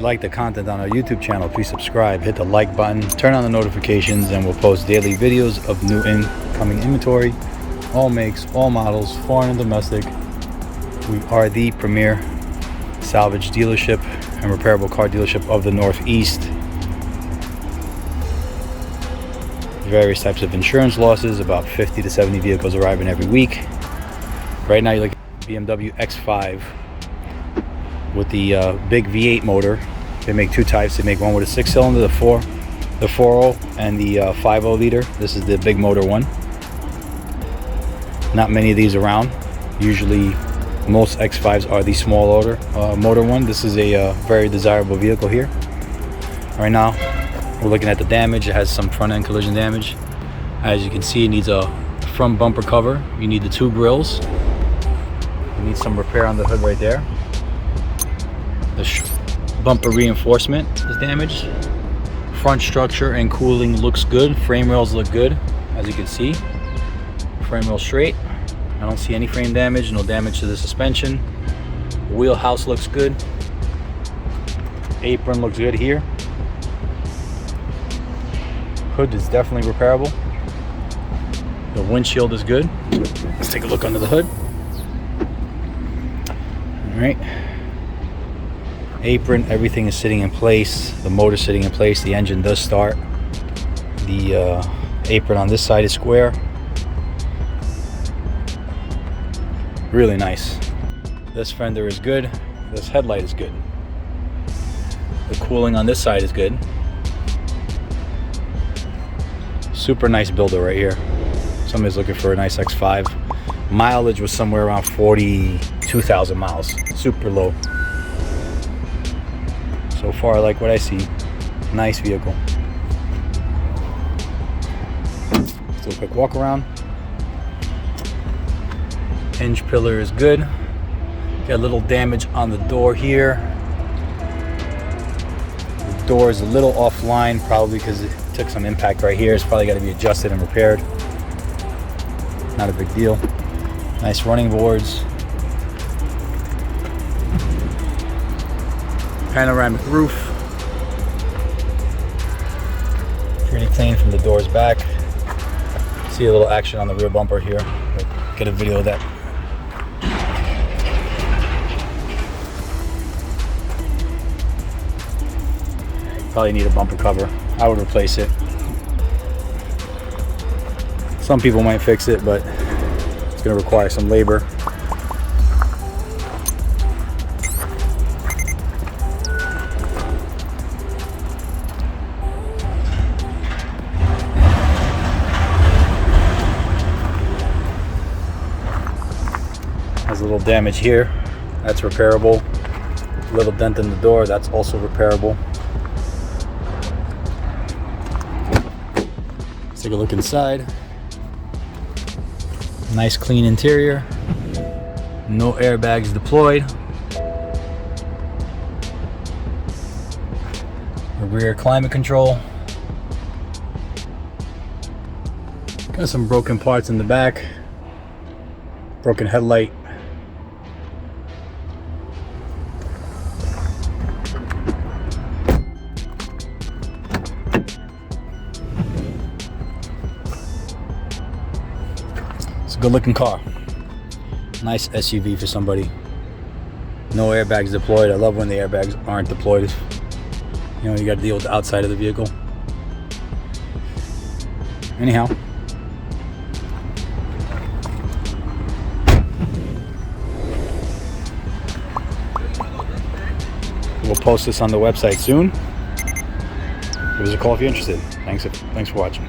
like the content on our YouTube channel, please subscribe, hit the like button, turn on the notifications, and we'll post daily videos of new incoming inventory, all makes, all models, foreign and domestic. We are the premier salvage dealership and repairable car dealership of the Northeast. Various types of insurance losses, about 50 to 70 vehicles arriving every week. Right now you look at BMW X5 with the big V8 motor. They make two types. They make one with a 6-cylinder, the 4.0, and the 5.0 liter. This is the big motor one. Not many of these around. Usually most X5s are the small motor one. This is a very desirable vehicle here. Right now we're looking at the damage. It has some front end collision damage. As you can see, it needs a front bumper cover. You need the two grills. You need some repair on the hood right there. The bumper reinforcement is damaged. Front structure and cooling looks good. Frame rails look good, as you can see. Frame rail straight. I don't see any frame damage, no damage to the suspension. Wheelhouse looks good. Apron looks good here. Hood is definitely repairable. The windshield is good. Let's take a look under the hood. All right. Apron, everything is sitting in place. The motor's sitting in place. The engine does start. The apron on this side is square. Really nice. This fender is good. This headlight is good. The cooling on this side is good. Super nice builder right here. Somebody's looking for a nice X5. Mileage was somewhere around 42,000 miles. Super low. So far, I like what I see. Nice vehicle. Let's do a quick walk around. Hinge pillar is good. Got a little damage on the door here. The door is a little offline, probably because it took some impact right here. It's probably got to be adjusted and repaired. Not a big deal. Nice running boards. Panoramic roof. Pretty clean from the doors back. See a little action on the rear bumper here. Get a video of that. Probably need a bumper cover. I would replace it. Some people might fix it, but it's going to require some labor. Has a little damage here. That's repairable. A little dent in the door. That's also repairable. Let's take a look inside. Nice clean interior. No airbags deployed. A rear climate control. Got some broken parts in the back. Broken headlight. It's a good looking car. Nice SUV for somebody. No airbags deployed. I love when the airbags aren't deployed. You know, you got to deal with the outside of the vehicle. Anyhow. We'll post this on the website soon. Give us a call if you're interested. Thanks for watching.